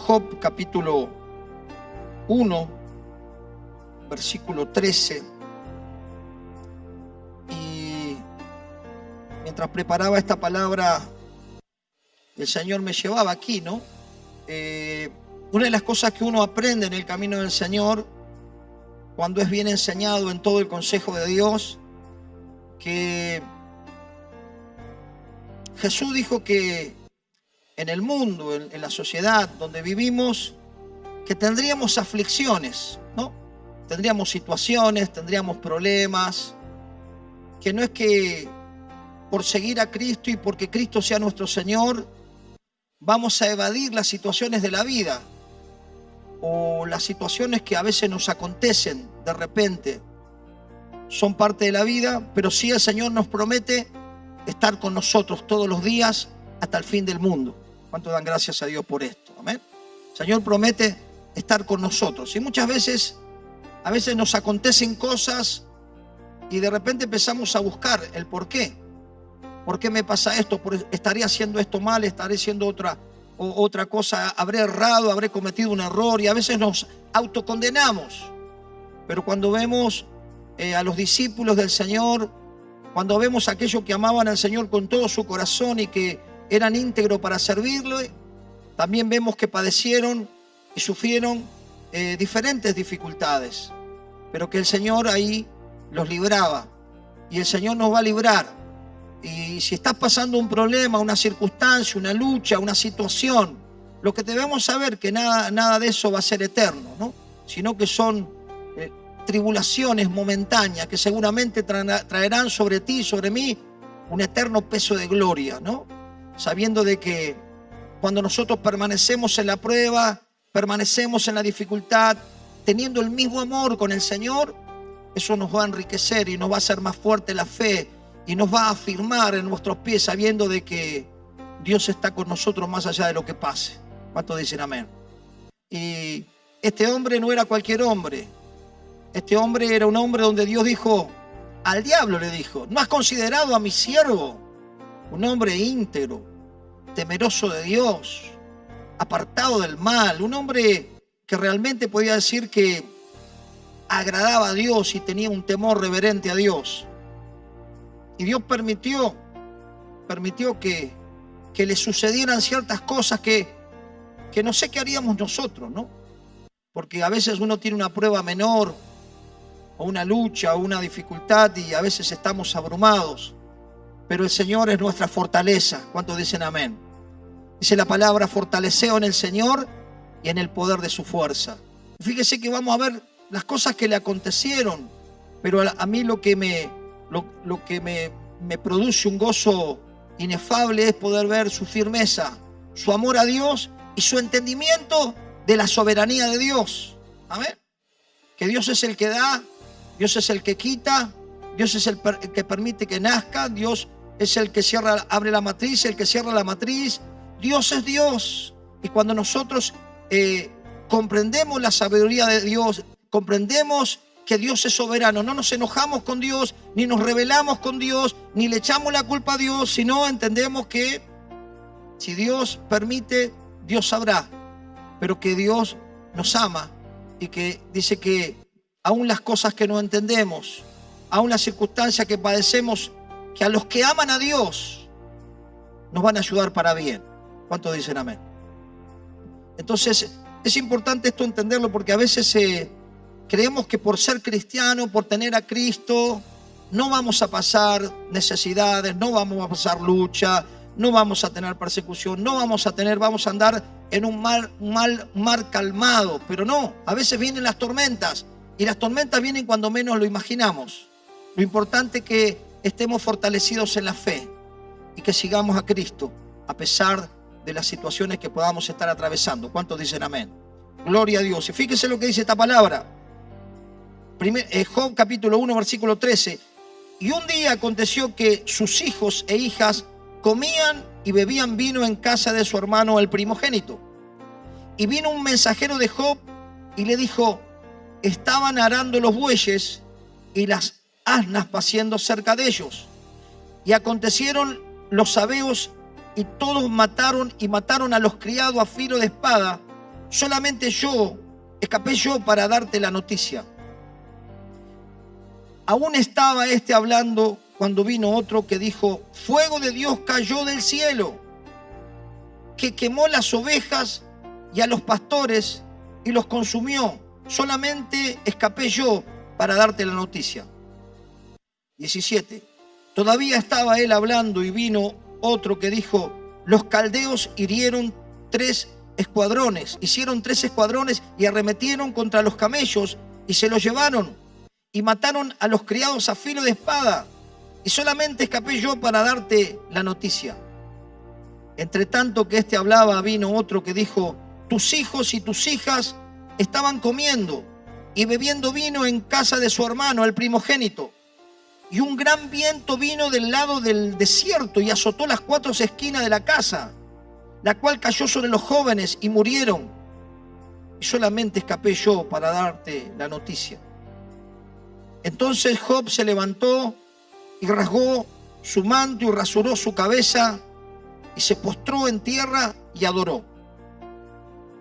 Job capítulo 1, versículo 13. Y mientras preparaba esta palabra, el Señor me llevaba aquí, ¿no? Una de las cosas que uno aprende en el camino del Señor, cuando es bien enseñado en todo el consejo de Dios, que Jesús dijo que en el mundo, en la sociedad donde vivimos, que tendríamos aflicciones, ¿no? Tendríamos situaciones, tendríamos problemas, que no es que por seguir a Cristo y porque Cristo sea nuestro Señor, vamos a evadir las situaciones de la vida o las situaciones que a veces nos acontecen de repente. Son parte de la vida, pero sí el Señor nos promete estar con nosotros todos los días hasta el fin del mundo. ¿Cuánto dan gracias a Dios por esto? Amén. El Señor promete estar con nosotros. Y muchas veces, a veces nos acontecen cosas y de repente empezamos a buscar el por qué. ¿Por qué me pasa esto? ¿Estaré haciendo esto mal? ¿Estaré haciendo otra cosa? ¿Habré errado? ¿Habré cometido un error? Y a veces nos autocondenamos. Pero cuando vemos a los discípulos del Señor, cuando vemos a aquellos que amaban al Señor con todo su corazón y que eran íntegros para servirle, también vemos que padecieron y sufrieron diferentes dificultades, pero que el Señor ahí los libraba, y el Señor nos va a librar. Y si estás pasando un problema, una circunstancia, una lucha, una situación, lo que debemos saber que nada de eso va a ser eterno, ¿no? Sino que son tribulaciones momentáneas que seguramente traerán sobre ti y sobre mí un eterno peso de gloria, ¿no? Sabiendo de que cuando nosotros permanecemos en la prueba, permanecemos en la dificultad, teniendo el mismo amor con el Señor, eso nos va a enriquecer y nos va a hacer más fuerte la fe y nos va a afirmar en nuestros pies, sabiendo de que Dios está con nosotros más allá de lo que pase. ¿Cuántos dicen amén? Y este hombre no era cualquier hombre. Este hombre era un hombre donde Dios dijo, al diablo le dijo, ¿no has considerado a mi siervo? Un hombre íntegro, temeroso de Dios, apartado del mal, un hombre que realmente podía decir que agradaba a Dios y tenía un temor reverente a Dios. Y Dios permitió que le sucedieran ciertas cosas que no sé qué haríamos nosotros, ¿no? Porque a veces uno tiene una prueba menor, o una lucha, o una dificultad, y a veces estamos abrumados. Pero el Señor es nuestra fortaleza. ¿Cuántos dicen amén? Dice la palabra, fortaleceos en el Señor y en el poder de su fuerza. Fíjese que vamos a ver las cosas que le acontecieron, pero a mí lo que me produce un gozo inefable es poder ver su firmeza, su amor a Dios y su entendimiento de la soberanía de Dios. Amén. Que Dios es el que da, Dios es el que quita, Dios es el que permite que nazca, Dios es el que abre la matriz, el que cierra la matriz. Dios es Dios. Y cuando nosotros comprendemos la sabiduría de Dios, comprendemos que Dios es soberano, no nos enojamos con Dios, ni nos rebelamos con Dios, ni le echamos la culpa a Dios, sino entendemos que si Dios permite, Dios sabrá, pero que Dios nos ama y que dice que aún las cosas que no entendemos, aún las circunstancias que padecemos, que a los que aman a Dios nos van a ayudar para bien. ¿Cuántos dicen amén? Entonces es importante esto entenderlo, porque a veces creemos que por ser cristiano, por tener a Cristo, no vamos a pasar necesidades, no vamos a pasar lucha, no vamos a tener persecución, vamos a andar en un mar calmado. Pero no, a veces vienen las tormentas, y las tormentas vienen cuando menos lo imaginamos. Lo importante es que estemos fortalecidos en la fe y que sigamos a Cristo a pesar de las situaciones que podamos estar atravesando. ¿Cuántos dicen amén? Gloria a Dios. Y fíjense lo que dice esta palabra. Job capítulo 1, versículo 13. Y un día aconteció que sus hijos e hijas comían y bebían vino en casa de su hermano el primogénito. Y vino un mensajero de Job y le dijo, estaban arando los bueyes y las asnas paciendo cerca de ellos. Y acontecieron los sabeos y todos mataron a los criados a filo de espada solamente escapé yo para darte la noticia. Aún estaba hablando cuando vino otro que dijo, fuego de Dios cayó del cielo, que quemó las ovejas y a los pastores y los consumió. Solamente escapé yo para darte la noticia. 17. Todavía estaba él hablando y vino otro que dijo, los caldeos hicieron tres escuadrones y arremetieron contra los camellos y se los llevaron y mataron a los criados a filo de espada. Y solamente escapé yo para darte la noticia. Entre tanto que hablaba, vino otro que dijo, tus hijos y tus hijas estaban comiendo y bebiendo vino en casa de su hermano, el primogénito. Y un gran viento vino del lado del desierto y azotó las 4 esquinas de la casa, la cual cayó sobre los jóvenes y murieron. Y solamente escapé yo para darte la noticia. Entonces Job se levantó y rasgó su manto y rasuró su cabeza y se postró en tierra y adoró.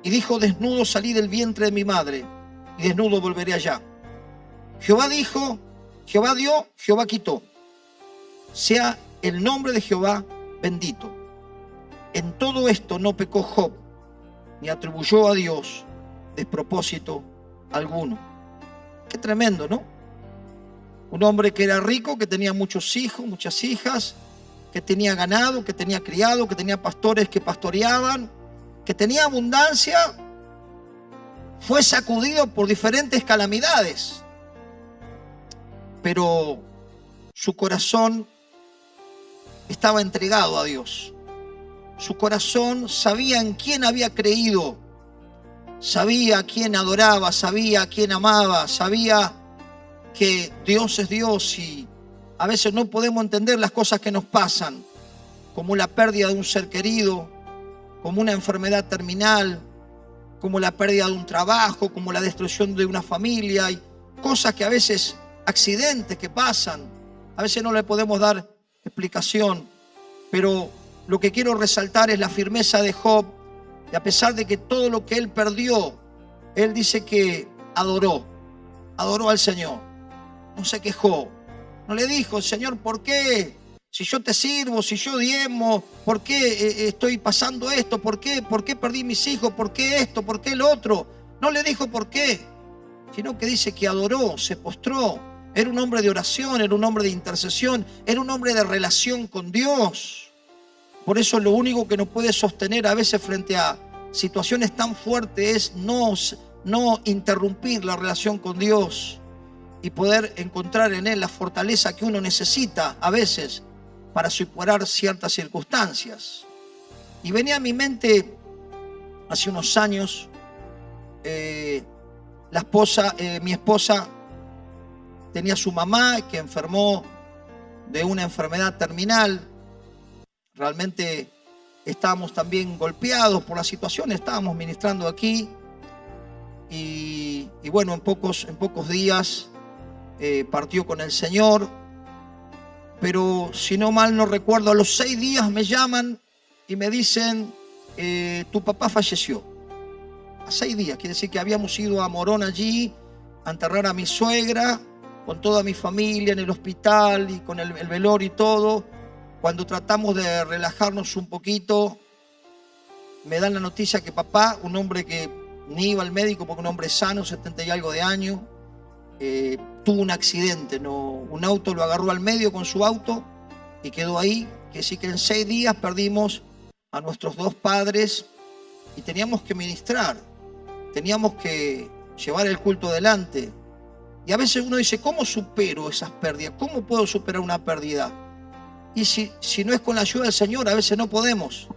Y dijo, desnudo salí del vientre de mi madre y desnudo volveré allá. Jehová dijo, Jehová dio, Jehová quitó. Sea el nombre de Jehová bendito. En todo esto no pecó Job, ni atribuyó a Dios despropósito alguno. Qué tremendo, ¿no? Un hombre que era rico, que tenía muchos hijos, muchas hijas, que tenía ganado, que tenía criado, que tenía pastores que pastoreaban, que tenía abundancia, fue sacudido por diferentes calamidades. Pero su corazón estaba entregado a Dios. Su corazón sabía en quién había creído, sabía a quién adoraba, sabía a quién amaba, sabía que Dios es Dios y a veces no podemos entender las cosas que nos pasan, como la pérdida de un ser querido, como una enfermedad terminal, como la pérdida de un trabajo, como la destrucción de una familia, y cosas que a veces, accidentes que pasan, a veces no le podemos dar explicación, pero lo que quiero resaltar es la firmeza de Job, y a pesar de que todo lo que él perdió, él dice que adoró al Señor. No se quejó, no le dijo, Señor, ¿por qué? Si yo te sirvo, si yo diezmo, ¿por qué estoy pasando esto? ¿Por qué perdí mis hijos? ¿Por qué esto? ¿Por qué el otro? No le dijo por qué, sino que dice que adoró, se postró. Era un hombre de oración, era un hombre de intercesión, era un hombre de relación con Dios. Por eso lo único que nos puede sostener a veces frente a situaciones tan fuertes es no interrumpir la relación con Dios y poder encontrar en Él la fortaleza que uno necesita a veces para superar ciertas circunstancias. Y venía a mi mente hace unos años, mi esposa tenía su mamá que enfermó de una enfermedad terminal. Realmente estábamos también golpeados por la situación, estábamos ministrando aquí y bueno, en pocos días partió con el Señor, pero si no mal no recuerdo, a los 6 días me llaman y me dicen, tu papá falleció. A 6 días, quiere decir que habíamos ido a Morón allí a enterrar a mi suegra, con toda mi familia en el hospital y con el velorio y todo. Cuando tratamos de relajarnos un poquito, me dan la noticia que papá, un hombre que ni iba al médico porque un hombre sano, 70 y algo de años, tuvo un accidente, un auto lo agarró al medio con su auto y quedó ahí. Que sí que en 6 días perdimos a nuestros 2 padres y teníamos que ministrar, teníamos que llevar el culto adelante. Y a veces uno dice, ¿cómo supero esas pérdidas? ¿Cómo puedo superar una pérdida? Y si no es con la ayuda del Señor, a veces no podemos,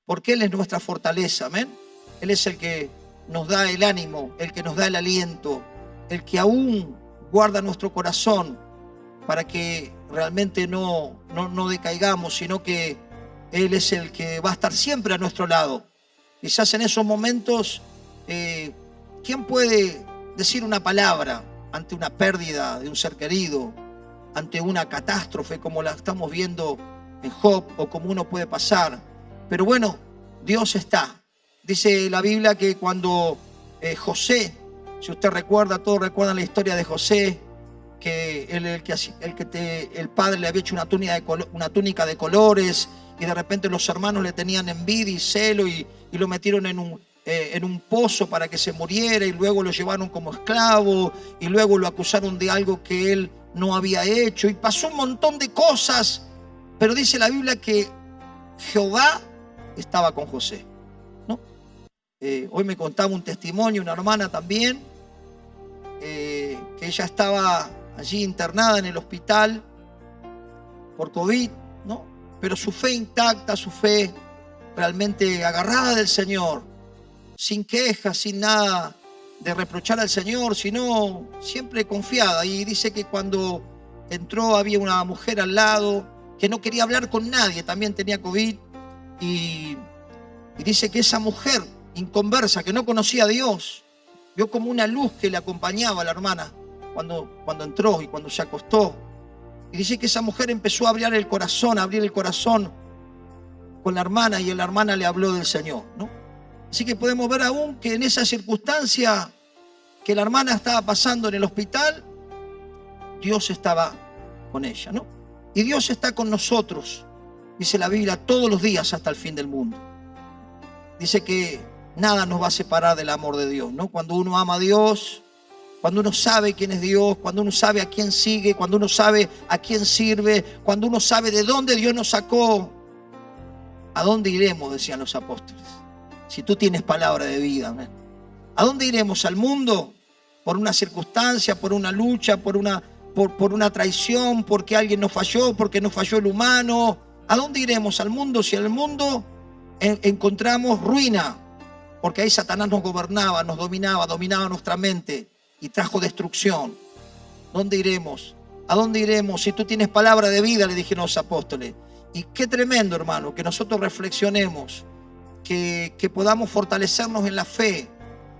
porque Él es nuestra fortaleza, amén. Él es el que nos da el ánimo, el que nos da el aliento, el que aún guarda nuestro corazón para que realmente no decaigamos, sino que Él es el que va a estar siempre a nuestro lado. Quizás en esos momentos, ¿quién puede decir una palabra ante una pérdida de un ser querido, ante una catástrofe como la estamos viendo en Job o como uno puede pasar? Pero bueno, Dios está. Dice la Biblia que cuando José, si usted recuerda, todos recuerdan la historia de José, que el padre le había hecho una túnica de colores, y de repente los hermanos le tenían envidia y celo y lo metieron en un pozo para que se muriera, y luego lo llevaron como esclavo, y luego lo acusaron de algo que él no había hecho, y pasó un montón de cosas, pero dice la Biblia que Jehová estaba con José, ¿no? Hoy me contaba un testimonio, una hermana también, que ella estaba allí internada en el hospital por COVID, ¿no? Pero su fe intacta, su fe realmente agarrada del Señor, sin quejas, sin nada de reprochar al Señor, sino siempre confiada. Y dice que cuando entró había una mujer al lado que no quería hablar con nadie, también tenía COVID, y dice que esa mujer inconversa, que no conocía a Dios, vio como una luz que le acompañaba a la hermana cuando entró y cuando se acostó. Y dice que esa mujer empezó a abrir el corazón con la hermana, y la hermana le habló del Señor, ¿no? Así que podemos ver aún que en esa circunstancia que la hermana estaba pasando en el hospital, Dios estaba con ella, ¿no? Y Dios está con nosotros, dice la Biblia, todos los días hasta el fin del mundo. Dice que nada nos va a separar del amor de Dios, ¿no? Cuando uno ama a Dios, cuando uno sabe quién es Dios, cuando uno sabe a quién sigue, cuando uno sabe a quién sirve, cuando uno sabe de dónde Dios nos sacó, ¿a dónde iremos?, decían los apóstoles. Si tú tienes palabra de vida, amén. ¿A dónde iremos? ¿Al mundo? ¿Por una circunstancia, por una lucha, por una traición, porque alguien nos falló, porque nos falló el humano? ¿A dónde iremos? ¿Al mundo? Si en el mundo encontramos ruina, porque ahí Satanás nos gobernaba, nos dominaba nuestra mente y trajo destrucción. ¿Dónde iremos? ¿A dónde iremos? Si tú tienes palabra de vida, le dijeron los apóstoles. Y qué tremendo, hermano, que nosotros reflexionemos, que podamos fortalecernos en la fe,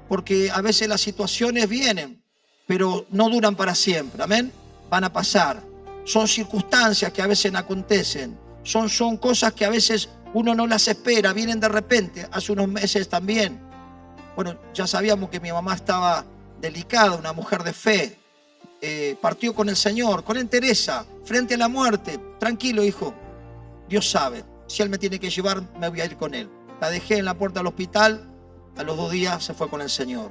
porque a veces las situaciones vienen, pero no duran para siempre, amén. Van a pasar. Son circunstancias que a veces acontecen, son cosas que a veces uno no las espera, vienen de repente. Hace unos meses también, bueno, ya sabíamos que mi mamá estaba delicada, una mujer de fe, partió con el Señor, con entereza, frente a la muerte. Tranquilo, hijo, Dios sabe, si Él me tiene que llevar, me voy a ir con Él. La dejé en la puerta del hospital, a los 2 días se fue con el Señor.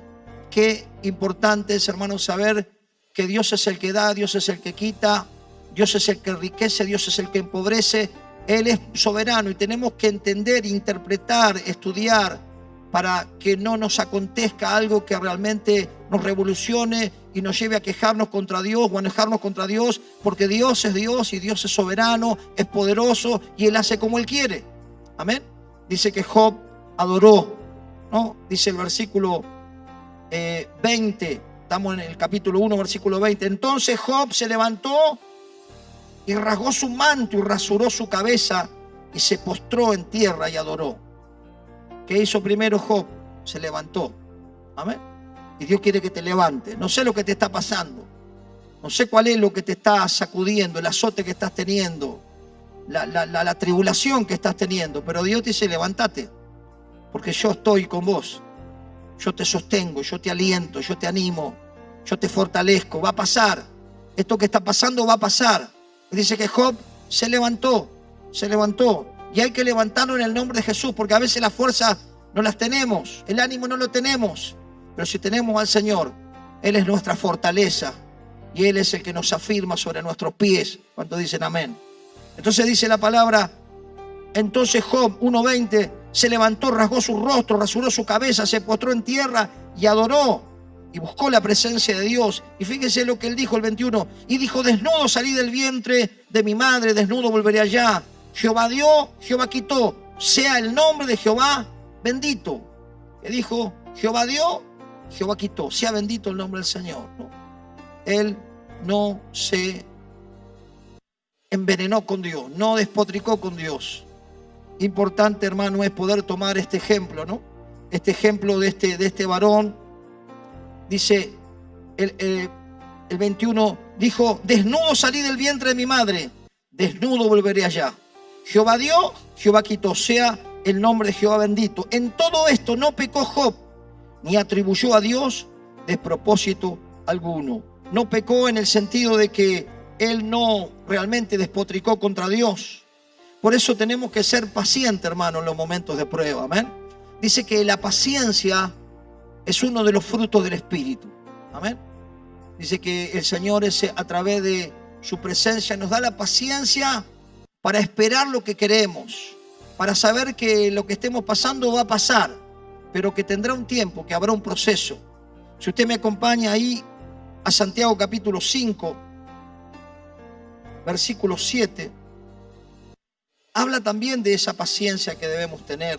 Qué importante es, hermanos, saber que Dios es el que da, Dios es el que quita, Dios es el que enriquece, Dios es el que empobrece. Él es soberano y tenemos que entender, interpretar, estudiar, para que no nos acontezca algo que realmente nos revolucione y nos lleve a quejarnos contra Dios o a enojarnos contra Dios, porque Dios es Dios y Dios es soberano, es poderoso y Él hace como Él quiere. Amén. Dice que Job adoró, ¿no? Dice el versículo 20, estamos en el capítulo 1, versículo 20. Entonces Job se levantó y rasgó su manto y rasuró su cabeza y se postró en tierra y adoró. ¿Qué hizo primero Job? Se levantó. Amén. Y Dios quiere que te levantes. No sé lo que te está pasando. No sé cuál es lo que te está sacudiendo, el azote que estás teniendo, la tribulación que estás teniendo. Pero Dios te dice, levántate, porque yo estoy con vos. Yo te sostengo, yo te aliento, yo te animo, yo te fortalezco. Va a pasar. Esto que está pasando va a pasar. Y dice que Job se levantó. Y hay que levantarlo en el nombre de Jesús, porque a veces las fuerzas no las tenemos, el ánimo no lo tenemos. Pero si tenemos al Señor, Él es nuestra fortaleza y Él es el que nos afirma sobre nuestros pies. ¿Cuántos dicen amén? Entonces dice la palabra, entonces Job 1:20 se levantó, rasgó su rostro, rasuró su cabeza, se postró en tierra y adoró y buscó la presencia de Dios. Y fíjense lo que él dijo, el 21, y dijo, desnudo salí del vientre de mi madre, desnudo volveré allá. Jehová dio, Jehová quitó, sea el nombre de Jehová bendito. Que dijo, Jehová dio, Jehová quitó, sea bendito el nombre del Señor, ¿no? Él no se envenenó con Dios, no despotricó con Dios. Importante, hermano, es poder tomar este ejemplo, ¿no? Este ejemplo de este varón. Dice el 21, dijo, desnudo salí del vientre de mi madre, desnudo volveré allá. Jehová dio, Jehová quitó, sea el nombre de Jehová bendito. En todo esto no pecó Job, ni atribuyó a Dios despropósito alguno. No pecó en el sentido de que él no realmente despotricó contra Dios. Por eso tenemos que ser pacientes, hermano, en los momentos de prueba. Amén. Dice que la paciencia es uno de los frutos del Espíritu. Amén. Dice que el Señor a través de su presencia nos da la paciencia para esperar lo que queremos, para saber que lo que estemos pasando va a pasar, pero que tendrá un tiempo, que habrá un proceso. Si usted me acompaña ahí a Santiago capítulo 5, versículo 7, habla también de esa paciencia que debemos tener.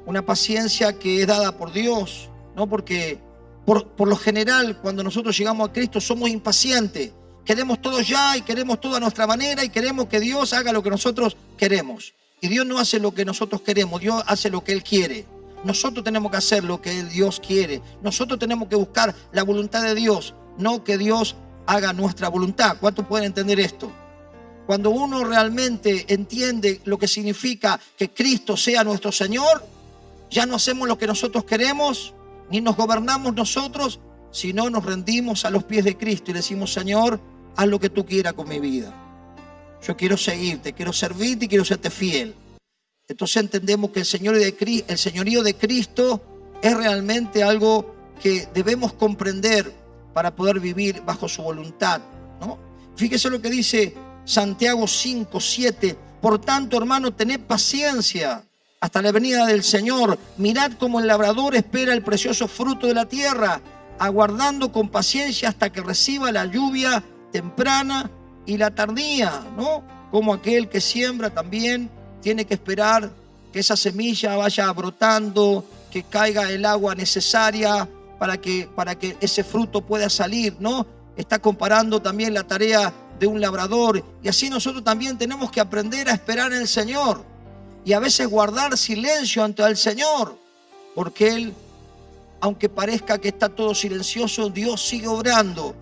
Una paciencia que es dada por Dios, ¿no? Porque por lo general, cuando nosotros llegamos a Cristo, somos impacientes. Queremos todo ya y queremos todo a nuestra manera y queremos que Dios haga lo que nosotros queremos. Y Dios no hace lo que nosotros queremos, Dios hace lo que Él quiere. Nosotros tenemos que hacer lo que Dios quiere. Nosotros tenemos que buscar la voluntad de Dios, no que Dios haga nuestra voluntad. ¿Cuántos pueden entender esto? Cuando uno realmente entiende lo que significa que Cristo sea nuestro Señor, ya no hacemos lo que nosotros queremos, ni nos gobernamos nosotros, sino nos rendimos a los pies de Cristo y le decimos: Señor, haz lo que tú quieras con mi vida. Yo quiero seguirte, quiero servirte y quiero serte fiel. Entonces entendemos que el señorío de Cristo es realmente algo que debemos comprender para poder vivir bajo su voluntad, ¿no? Fíjese lo que dice Santiago 5, 7. Por tanto, hermano, tened paciencia hasta la venida del Señor. Mirad cómo el labrador espera el precioso fruto de la tierra, aguardando con paciencia hasta que reciba la lluvia temprana y la tardía, ¿no? Como aquel que siembra también tiene que esperar que esa semilla vaya brotando, que caiga el agua necesaria para que ese fruto pueda salir, ¿no? Está comparando también la tarea de un labrador. Y así nosotros también tenemos que aprender a esperar en el Señor y a veces guardar silencio ante el Señor, porque Él, aunque parezca que está todo silencioso, Dios sigue obrando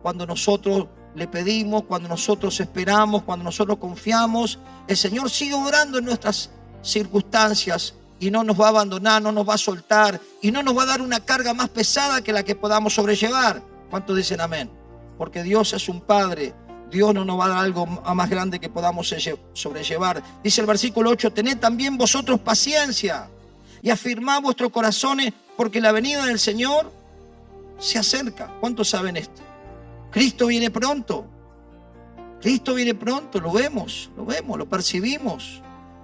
cuando nosotros le pedimos, cuando nosotros esperamos, cuando nosotros confiamos. El Señor sigue obrando en nuestras circunstancias y no nos va a abandonar, no nos va a soltar y no nos va a dar una carga más pesada que la que podamos sobrellevar. ¿Cuántos dicen amén? Porque Dios es un Padre. Dios no nos va a dar algo más grande que podamos sobrellevar. Dice el versículo 8: tened también vosotros paciencia y afirmad vuestros corazones, porque la venida del Señor se acerca. ¿Cuántos saben esto? Cristo viene pronto. Cristo viene pronto, lo vemos, lo percibimos.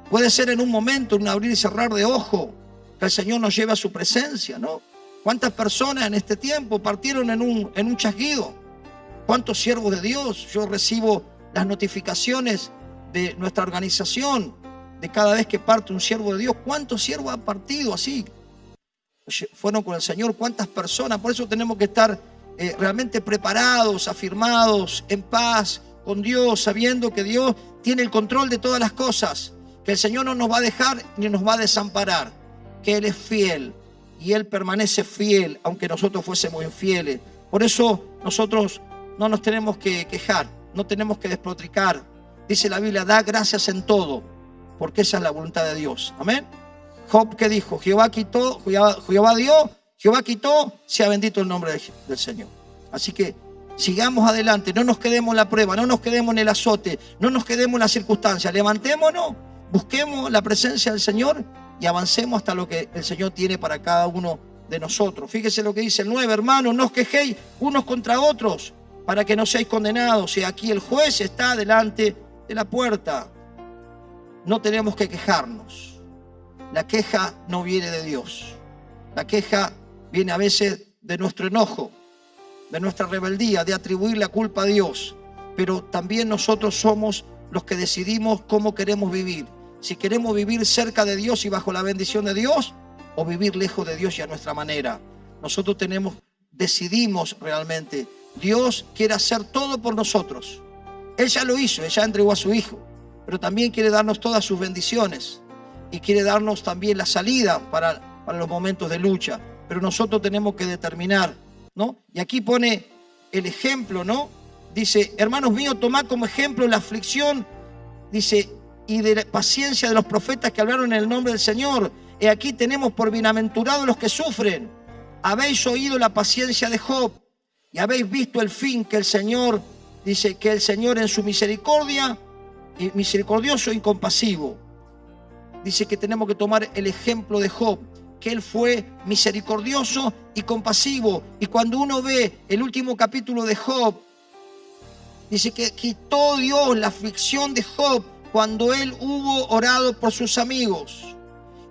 Puede ser en un momento, en un abrir y cerrar de ojo, que el Señor nos lleve a su presencia, ¿no? ¿Cuántas personas en este tiempo partieron en un chasquido? ¿Cuántos siervos de Dios? Yo recibo las notificaciones de nuestra organización de cada vez que parte un siervo de Dios. ¿Cuántos siervos han partido así? Fueron con el Señor. ¿Cuántas personas? Por eso tenemos que estar realmente preparados, afirmados, en paz con Dios, sabiendo que Dios tiene el control de todas las cosas, que el Señor no nos va a dejar ni nos va a desamparar, que Él es fiel y Él permanece fiel aunque nosotros fuésemos infieles. Por eso nosotros no nos tenemos que quejar, no tenemos que despotricar. Dice la Biblia: da gracias en todo, porque esa es la voluntad de Dios. Amén. Job, ¿qué dijo? Jehová quitó, Jehová dio, Jehová quitó, sea bendito el nombre del Señor. Así que sigamos adelante, no nos quedemos en la prueba, no nos quedemos en el azote, no nos quedemos en las circunstancias. Levantémonos, busquemos la presencia del Señor y avancemos hasta lo que el Señor tiene para cada uno de nosotros. Fíjese lo que dice el 9: hermanos, no os quejéis unos contra otros, para que no seáis condenados. Y aquí el juez está delante de la puerta. No tenemos que quejarnos. La queja no viene de Dios. La queja viene a veces de nuestro enojo, de nuestra rebeldía, de atribuir la culpa a Dios. Pero también nosotros somos los que decidimos cómo queremos vivir. Si queremos vivir cerca de Dios y bajo la bendición de Dios, o vivir lejos de Dios y a nuestra manera. Nosotros decidimos realmente. Dios quiere hacer todo por nosotros. Él ya lo hizo, Él ya entregó a su Hijo, pero también quiere darnos todas sus bendiciones y quiere darnos también la salida para los momentos de lucha. Pero nosotros tenemos que determinar, ¿no? Y aquí pone el ejemplo, ¿no? Dice: hermanos míos, tomad como ejemplo la aflicción, dice, y de la paciencia de los profetas que hablaron en el nombre del Señor. Y aquí tenemos por bienaventurados los que sufren. Habéis oído la paciencia de Job y habéis visto el fin que el Señor, dice que el Señor en su misericordia, misericordioso y compasivo. Dice que tenemos que tomar el ejemplo de Job, que él fue misericordioso y compasivo. Y cuando uno ve el último capítulo de Job, dice que quitó Dios la aflicción de Job cuando él hubo orado por sus amigos.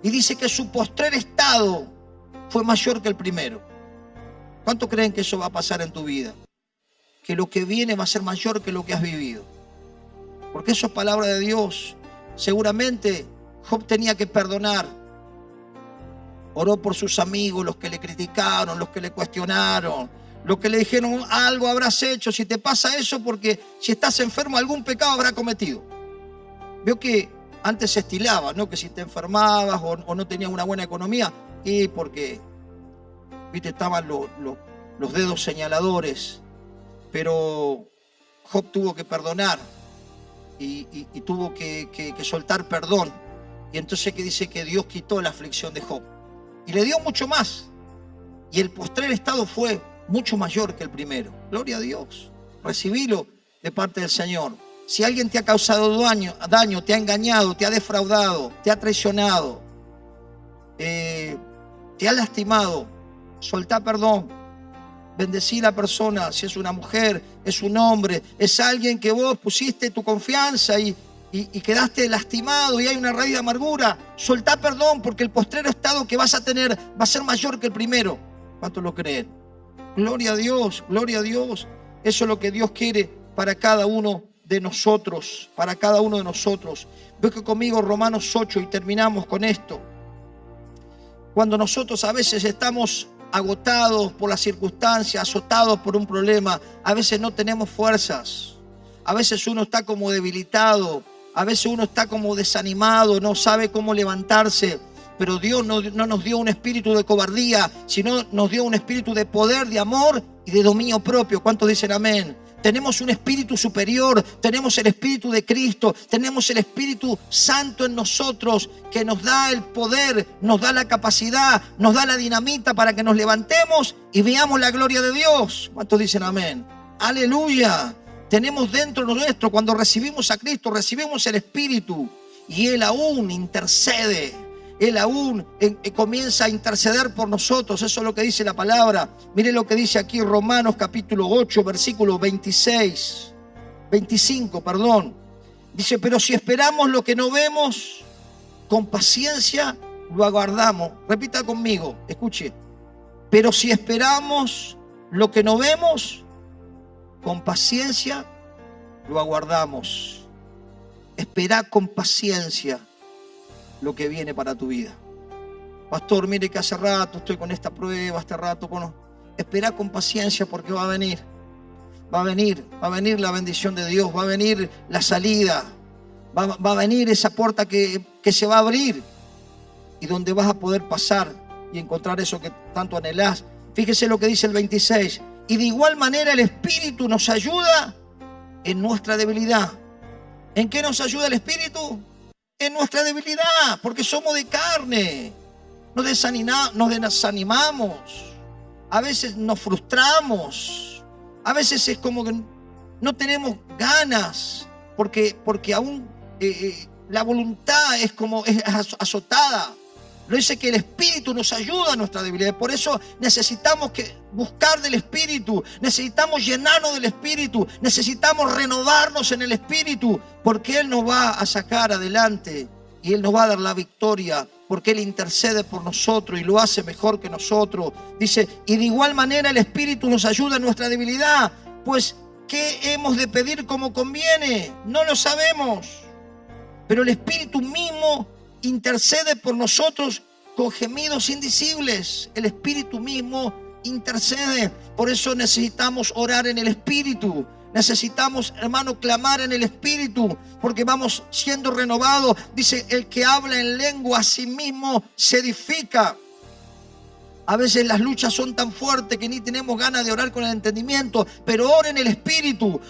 Y dice que su postrer estado fue mayor que el primero. ¿Cuánto creen que eso va a pasar en tu vida? Que lo que viene va a ser mayor que lo que has vivido. Porque eso es palabra de Dios. Seguramente Job tenía que perdonar. Oró por sus amigos, los que le criticaron, los que le cuestionaron, los que le dijeron algo habrás hecho. Si te pasa eso, porque si estás enfermo, algún pecado habrá cometido. Veo que antes se estilaba, ¿no? Que si te enfermabas o no tenías una buena economía, y porque, viste, estaban los dedos señaladores. Pero Job tuvo que perdonar y tuvo que soltar perdón. Y entonces que dice que Dios quitó la aflicción de Job y le dio mucho más. Y el postrer estado fue mucho mayor que el primero. Gloria a Dios. Recibilo de parte del Señor. Si alguien te ha causado daño, te ha engañado, te ha defraudado, te ha traicionado, te ha lastimado, soltá perdón. Bendecí a la persona, si es una mujer, es un hombre, es alguien que vos pusiste tu confianza y quedaste lastimado y hay una raíz de amargura. Soltá perdón, porque el postrero estado que vas a tener va a ser mayor que el primero. ¿Cuántos lo creen? Gloria a Dios, gloria a Dios. Eso es lo que Dios quiere para cada uno de nosotros, para cada uno de nosotros. Ve que conmigo Romanos 8 y terminamos con esto. Cuando nosotros a veces estamos agotados por las circunstancias, azotados por un problema, a veces no tenemos fuerzas, a veces uno está como debilitado, a veces uno está como desanimado, no sabe cómo levantarse, pero Dios no nos dio un espíritu de cobardía, sino nos dio un espíritu de poder, de amor y de dominio propio. ¿Cuántos dicen amén? Tenemos un espíritu superior, tenemos el espíritu de Cristo, tenemos el Espíritu Santo en nosotros que nos da el poder, nos da la capacidad, nos da la dinamita para que nos levantemos y veamos la gloria de Dios. ¿Cuántos dicen amén? Aleluya. Tenemos dentro nuestro, cuando recibimos a Cristo, recibimos el Espíritu y Él aún intercede. Él aún comienza a interceder por nosotros. Eso es lo que dice la palabra. Mire lo que dice aquí Romanos capítulo 8, versículo 25, perdón. Dice, pero si esperamos lo que no vemos, con paciencia lo aguardamos. Repita conmigo, escuche. Pero si esperamos lo que no vemos, con paciencia lo aguardamos. Esperá con paciencia lo que viene para tu vida. Pastor, mire que hace rato estoy con esta prueba, este rato espera con paciencia, porque va a venir la bendición de Dios, va a venir la salida, va a venir esa puerta que se va a abrir y donde vas a poder pasar y encontrar eso que tanto anhelás. Fíjese lo que dice el 26. Y de igual manera el Espíritu nos ayuda en nuestra debilidad. ¿En qué nos ayuda el Espíritu? En nuestra debilidad, porque somos de carne. Nos desanimamos, a veces nos frustramos, a veces es como que no tenemos ganas, porque aún la voluntad es azotada. Lo dice que el Espíritu nos ayuda a nuestra debilidad. Por eso necesitamos buscar del Espíritu, necesitamos llenarnos del Espíritu, necesitamos renovarnos en el Espíritu, porque Él nos va a sacar adelante y Él nos va a dar la victoria, porque Él intercede por nosotros y lo hace mejor que nosotros. Dice, y de igual manera el Espíritu nos ayuda en nuestra debilidad, pues ¿qué hemos de pedir como conviene? No lo sabemos, pero el Espíritu mismo intercede por nosotros con gemidos indecibles. El Espíritu mismo intercede. Por eso necesitamos orar en el Espíritu. Necesitamos, hermano, clamar en el Espíritu, porque vamos siendo renovados. Dice, el que habla en lengua a sí mismo se edifica. A veces las luchas son tan fuertes que ni tenemos ganas de orar con el entendimiento, pero ore en el Espíritu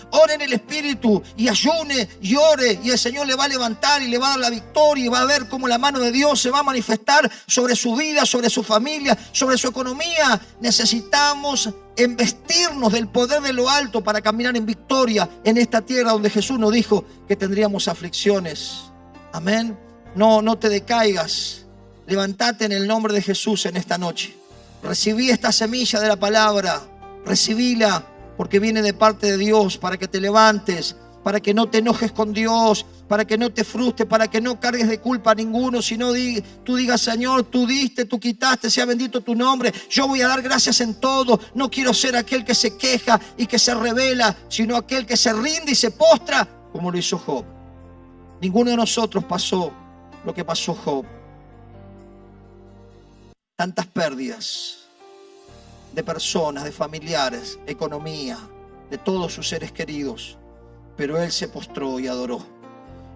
y ayune y ore, y el Señor le va a levantar y le va a dar la victoria y va a ver cómo la mano de Dios se va a manifestar sobre su vida, sobre su familia, sobre su economía. Necesitamos embestirnos del poder de lo alto para caminar en victoria en esta tierra donde Jesús nos dijo que tendríamos aflicciones. Amén. No te decaigas. Levántate en el nombre de Jesús en esta noche. Recibí esta semilla de la palabra, recibíla porque viene de parte de Dios, para que te levantes, para que no te enojes con Dios, para que no te frustres, para que no cargues de culpa a ninguno, sino tú digas: Señor, tú diste, tú quitaste, sea bendito tu nombre, yo voy a dar gracias en todo. No quiero ser aquel que se queja y que se revela, sino aquel que se rinde y se postra, como lo hizo Job. Ninguno de nosotros pasó lo que pasó Job. Tantas pérdidas de personas, de familiares, economía, de todos sus seres queridos, pero él se postró y adoró.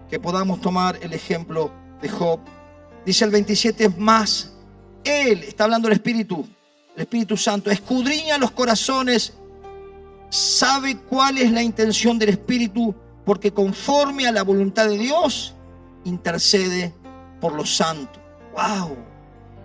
Que podamos tomar el ejemplo de Job. Dice el 27, es más, él, está hablando el Espíritu Santo, escudriña los corazones, sabe cuál es la intención del Espíritu, porque conforme a la voluntad de Dios, intercede por los santos. ¡Wow!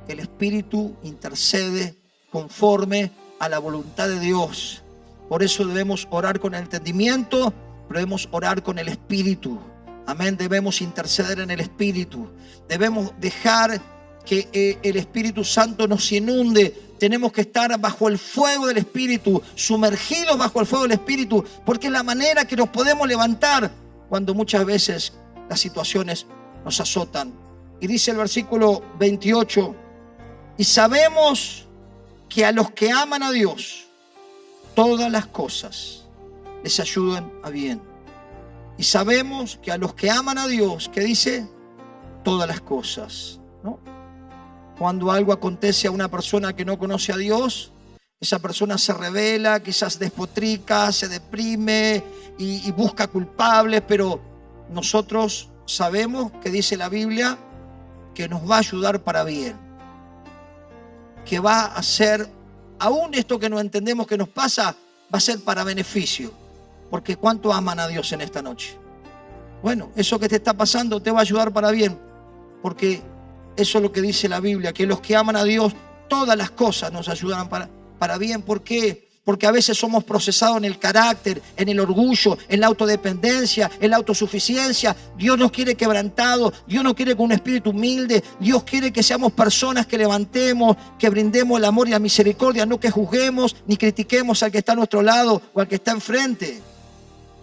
El Espíritu intercede conforme a la voluntad de Dios. Por eso debemos orar con el entendimiento, pero debemos orar con el Espíritu. Amén. Debemos interceder en el Espíritu. Debemos dejar que el Espíritu Santo nos inunde. Tenemos que estar bajo el fuego del Espíritu, sumergidos bajo el fuego del Espíritu, porque es la manera que nos podemos levantar cuando muchas veces las situaciones nos azotan. Y dice el versículo 28, y sabemos que a los que aman a Dios, todas las cosas les ayudan a bien. Y sabemos que a los que aman a Dios, ¿qué dice? Todas las cosas, ¿no? Cuando algo acontece a una persona que no conoce a Dios, esa persona se rebela, quizás despotrica, se deprime y busca culpables, pero nosotros sabemos que dice la Biblia que nos va a ayudar para bien, que va a ser, aún esto que no entendemos que nos pasa, va a ser para beneficio. Porque ¿cuánto aman a Dios en esta noche? Bueno, eso que te está pasando te va a ayudar para bien, porque eso es lo que dice la Biblia, que los que aman a Dios, todas las cosas nos ayudarán para bien. ¿Por qué? Porque a veces somos procesados en el carácter, en el orgullo, en la autodependencia, en la autosuficiencia. Dios nos quiere quebrantados, Dios nos quiere con un espíritu humilde, Dios quiere que seamos personas que levantemos, que brindemos el amor y la misericordia, no que juzguemos ni critiquemos al que está a nuestro lado o al que está enfrente.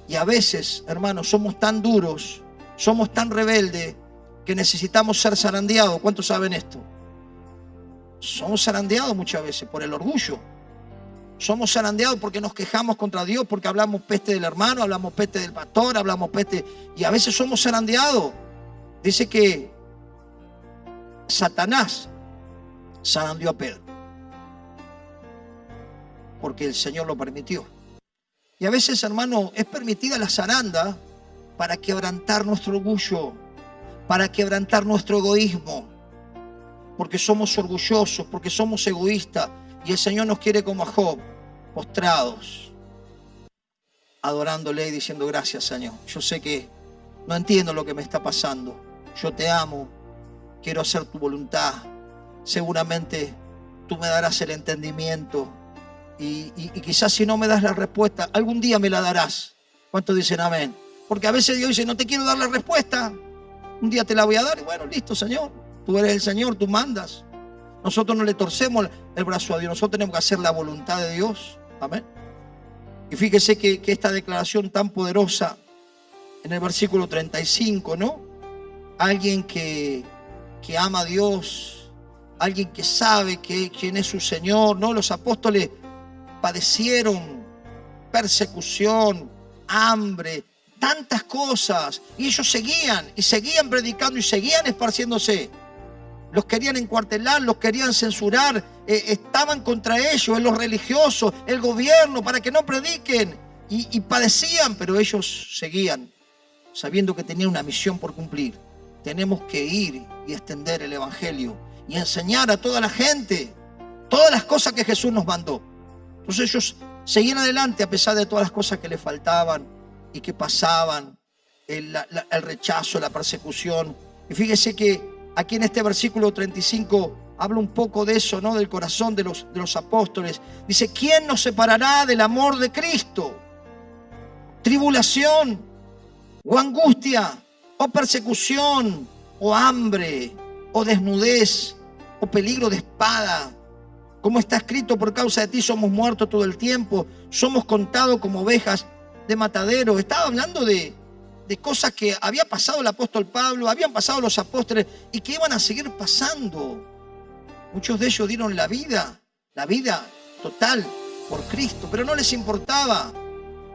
Y a veces, hermanos, somos tan duros, somos tan rebeldes, que necesitamos ser zarandeados. ¿Cuántos saben esto? Somos zarandeados muchas veces por el orgullo. Somos zarandeados porque nos quejamos contra Dios, porque hablamos peste del hermano, hablamos peste del pastor, hablamos peste, y a veces somos zarandeados. Dice que Satanás zarandeó a Pedro porque el Señor lo permitió. Y a veces, hermano, es permitida la zaranda para quebrantar nuestro orgullo, para quebrantar nuestro egoísmo, porque somos orgullosos, porque somos egoístas. Y el Señor nos quiere como a Job, postrados, adorándole y diciendo: gracias, Señor. Yo sé que no entiendo lo que me está pasando. Yo te amo, quiero hacer tu voluntad. Seguramente tú me darás el entendimiento. Y quizás si no me das la respuesta, algún día me la darás. ¿Cuántos dicen amén? Porque a veces Dios dice: no te quiero dar la respuesta, un día te la voy a dar. Y bueno, listo, Señor. Tú eres el Señor, tú mandas. Nosotros no le torcemos el brazo a Dios, nosotros tenemos que hacer la voluntad de Dios. Amén. Y fíjese que esta declaración tan poderosa en el versículo 35, ¿no? Alguien que ama a Dios, alguien que sabe quién es su Señor, ¿no? Los apóstoles padecieron persecución, hambre, tantas cosas, y ellos seguían predicando y seguían esparciéndose. Los querían encuartelar, los querían censurar, estaban contra ellos, los religiosos, el gobierno, para que no prediquen. Y padecían, pero ellos seguían, sabiendo que tenían una misión por cumplir. Tenemos que ir y extender el Evangelio y enseñar a toda la gente Todas las cosas que Jesús nos mandó. Entonces ellos seguían adelante a pesar de todas las cosas que les faltaban y que pasaban, el rechazo, la persecución. Y fíjese que aquí en este versículo 35 habla un poco de eso, ¿no? Del corazón de los apóstoles. Dice, ¿quién nos separará del amor de Cristo? ¿Tribulación o angustia o persecución o hambre o desnudez o peligro de espada? Como está escrito, por causa de ti somos muertos todo el tiempo, somos contados como ovejas de matadero. Estaba hablando de cosas que había pasado el apóstol Pablo, habían pasado los apóstoles y que iban a seguir pasando. Muchos de ellos dieron la vida total por Cristo, pero no les importaba,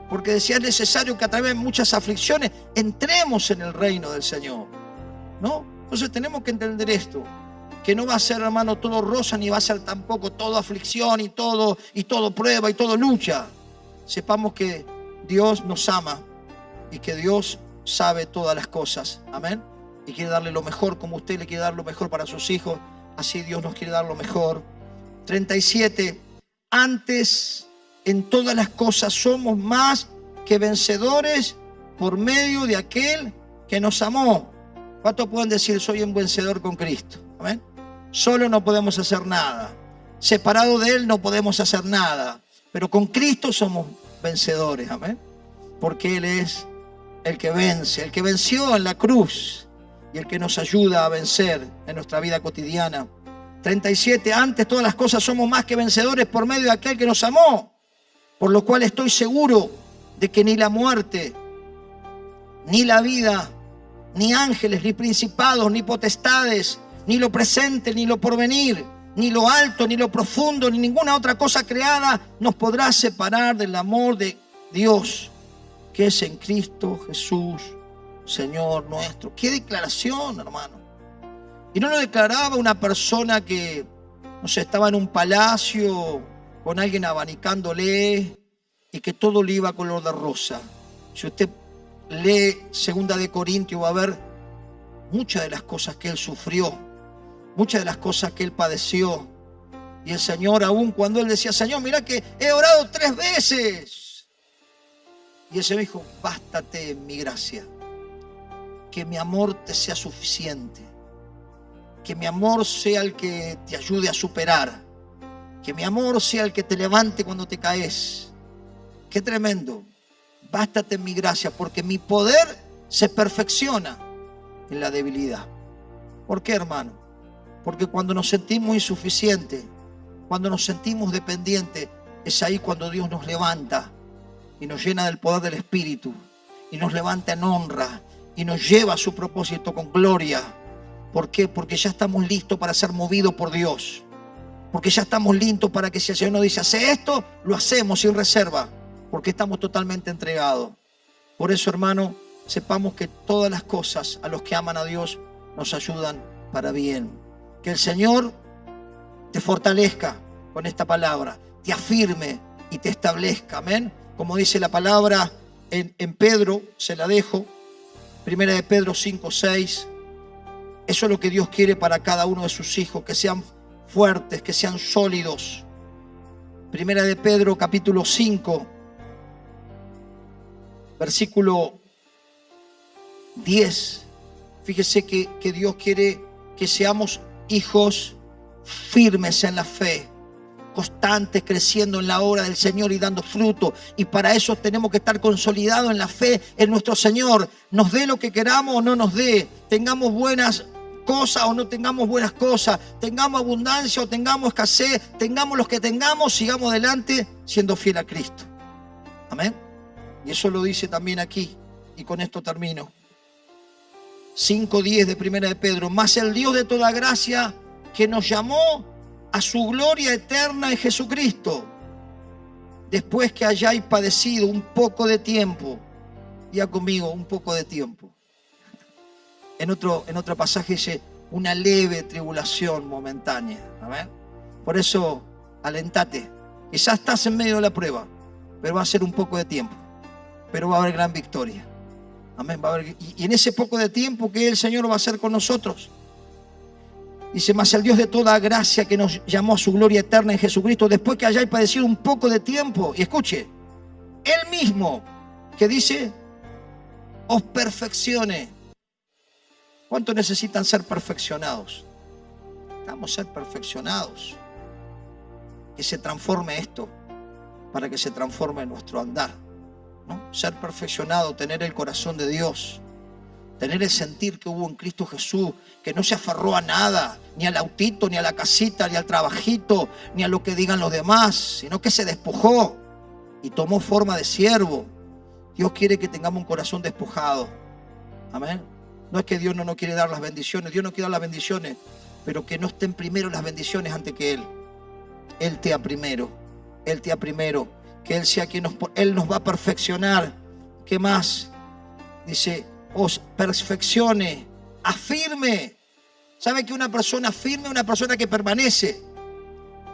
porque decía, es necesario que a través de muchas aflicciones entremos en el reino del Señor, ¿no? Entonces tenemos que entender esto, que no va a ser, hermano, todo rosa, ni va a ser tampoco todo aflicción y todo prueba y todo lucha. Sepamos que Dios nos ama y que Dios sabe todas las cosas, amén, y quiere darle lo mejor, como usted le quiere dar lo mejor para sus hijos, así Dios nos quiere dar lo mejor. 37, antes en todas las cosas somos más que vencedores por medio de aquel que nos amó. ¿Cuántos pueden decir, soy un vencedor con Cristo? Amén. Solo no podemos hacer nada. Separado de Él no podemos hacer nada. Pero con Cristo somos vencedores. Amén. Porque Él es el que vence, el que venció en la cruz y el que nos ayuda a vencer en nuestra vida cotidiana. 37, antes todas las cosas somos más que vencedores por medio de aquel que nos amó. Por lo cual estoy seguro de que ni la muerte, ni la vida, ni ángeles, ni principados, ni potestades, ni lo presente, ni lo porvenir, ni lo alto, ni lo profundo, ni ninguna otra cosa creada nos podrá separar del amor de Dios, que es en Cristo Jesús, Señor nuestro. ¡Qué declaración, hermano! Y no lo declaraba una persona que, no sé, estaba en un palacio con alguien abanicándole y que todo le iba color de rosa. Si usted lee 2 de Corintios, va a ver muchas de las cosas que él sufrió, muchas de las cosas que él padeció. Y el Señor, aún cuando él decía, Señor, mira que he orado 3 veces. Y el Señor dijo, bástate en mi gracia, que mi amor te sea suficiente, que mi amor sea el que te ayude a superar, que mi amor sea el que te levante cuando te caes. Qué tremendo. Bástate en mi gracia, porque mi poder se perfecciona en la debilidad. ¿Por qué, hermano? Porque cuando nos sentimos insuficientes, cuando nos sentimos dependientes, es ahí cuando Dios nos levanta y nos llena del poder del Espíritu y nos levanta en honra y nos lleva a su propósito con gloria. ¿Por qué? Porque ya estamos listos para ser movidos por Dios. Porque ya estamos listos para que si el Señor nos dice, hace esto, lo hacemos sin reserva. Porque estamos totalmente entregados. Por eso, hermano, sepamos que todas las cosas a los que aman a Dios nos ayudan para bien. Que el Señor te fortalezca con esta palabra, te afirme y te establezca. Amén. Como dice la palabra en Pedro, se la dejo. 1 de Pedro 5:6. Eso es lo que Dios quiere para cada uno de sus hijos, que sean fuertes, que sean sólidos. 1 de Pedro capítulo 5, versículo 10. Fíjese que Dios quiere que seamos hijos firmes en la fe, constantes, creciendo en la obra del Señor y dando fruto. Y para eso tenemos que estar consolidados en la fe en nuestro Señor. Nos dé lo que queramos o no nos dé, tengamos buenas cosas o no tengamos buenas cosas, tengamos abundancia o tengamos escasez, tengamos los que tengamos, sigamos adelante siendo fiel a Cristo. Amén. Y eso lo dice también aquí, y con esto termino. 5:10 de 1 de Pedro. Mas el Dios de toda gracia, que nos llamó a su gloria eterna en Jesucristo, después que hayáis padecido un poco de tiempo, ya conmigo, un poco de tiempo. En otro pasaje dice, una leve tribulación momentánea. ¿Amén? Por eso, alentate. Quizás estás en medio de la prueba, pero va a ser un poco de tiempo. Pero va a haber gran victoria. Amén. Va a haber, y en ese poco de tiempo que el Señor va a hacer con nosotros, Dice, mas el Dios de toda gracia que nos llamó a su gloria eterna en Jesucristo, después que hayáis padecido un poco de tiempo, y escuche, Él mismo, que dice, os perfeccione. ¿Cuántos necesitan ser perfeccionados? Necesitamos ser perfeccionados. Que se transforme esto, para que se transforme nuestro andar, ¿no? Ser perfeccionado, tener el corazón de Dios, tener el sentir que hubo en Cristo Jesús, que no se aferró a nada, ni al autito, ni a la casita, ni al trabajito, ni a lo que digan los demás, sino que se despojó y tomó forma de siervo. Dios quiere que tengamos un corazón despojado. Amén. No es que Dios no nos quiere dar las bendiciones, Dios no quiere dar las bendiciones, pero que no estén primero las bendiciones antes que Él. Él te da primero, Él te da primero, que Él sea quien Él nos va a perfeccionar. ¿Qué más? Dice, os perfeccione, afirme. ¿Sabe que una persona firme es una persona que permanece?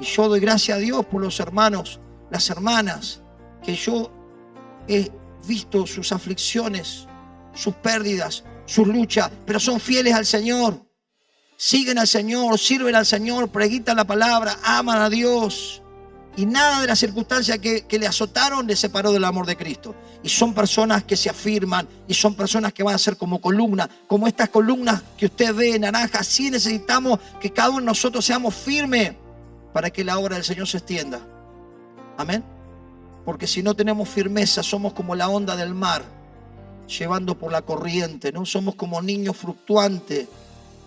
Y yo doy gracias a Dios por los hermanos, las hermanas, que yo he visto sus aflicciones, sus pérdidas, sus luchas, pero son fieles al Señor. Siguen al Señor, sirven al Señor, predican la palabra, aman a Dios. Y nada de las circunstancias que le azotaron les separó del amor de Cristo. Y son personas que se afirman, y son personas que van a ser como columnas, como estas columnas que usted ve, naranjas. Así necesitamos que cada uno de nosotros seamos firmes para que la obra del Señor se extienda. Amén. Porque si no tenemos firmeza, somos como la onda del mar, llevando por la corriente, ¿no? Somos como niños fluctuantes,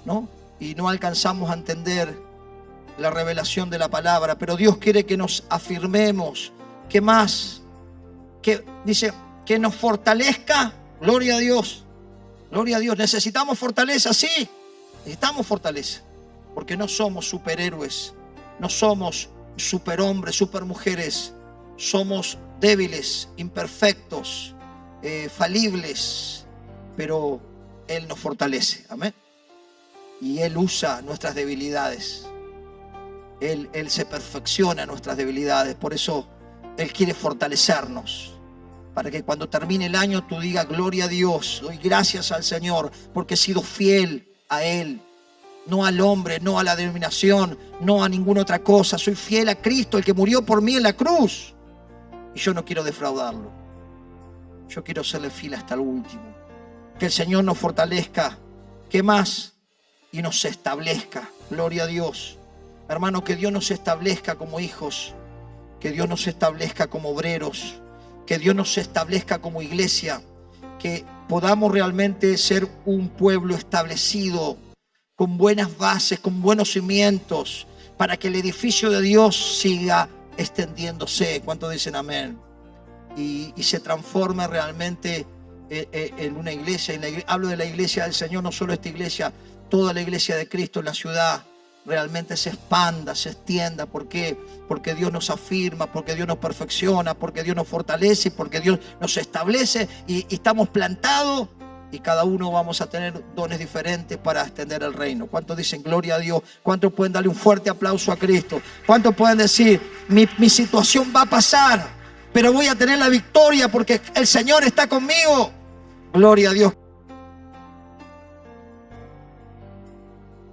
¿no? Y no alcanzamos a entender la revelación de la palabra, pero Dios quiere que nos afirmemos. ¿Qué más? Que dice que nos fortalezca. Gloria a Dios, gloria a Dios. Necesitamos fortaleza, sí, necesitamos fortaleza, porque no somos superhéroes, no somos superhombres, supermujeres, somos débiles, imperfectos, falibles, pero Él nos fortalece, amén. Y Él usa nuestras debilidades. Él se perfecciona en nuestras debilidades. Por eso Él quiere fortalecernos, para que cuando termine el año tú digas, gloria a Dios, doy gracias al Señor, porque he sido fiel a Él, no al hombre, no a la denominación, no a ninguna otra cosa. Soy fiel a Cristo, el que murió por mí en la cruz, y yo no quiero defraudarlo. Yo quiero serle fiel hasta el último. Que el Señor nos fortalezca. ¿Qué más? Y nos establezca. Gloria a Dios. Hermano, que Dios nos establezca como hijos, que Dios nos establezca como obreros, que Dios nos establezca como iglesia, que podamos realmente ser un pueblo establecido, con buenas bases, con buenos cimientos, para que el edificio de Dios siga extendiéndose. ¿Cuántos dicen amén? Y se transforme realmente en una iglesia. Hablo de la iglesia del Señor, no solo esta iglesia, toda la iglesia de Cristo en la ciudad realmente se expanda, se extienda. ¿Por qué? Porque Dios nos afirma, porque Dios nos perfecciona, porque Dios nos fortalece, porque Dios nos establece y estamos plantados, y cada uno vamos a tener dones diferentes para extender el reino. ¿Cuántos dicen gloria a Dios? ¿Cuántos pueden darle un fuerte aplauso a Cristo? ¿Cuántos pueden decir, mi situación va a pasar, pero voy a tener la victoria porque el Señor está conmigo? Gloria a Dios.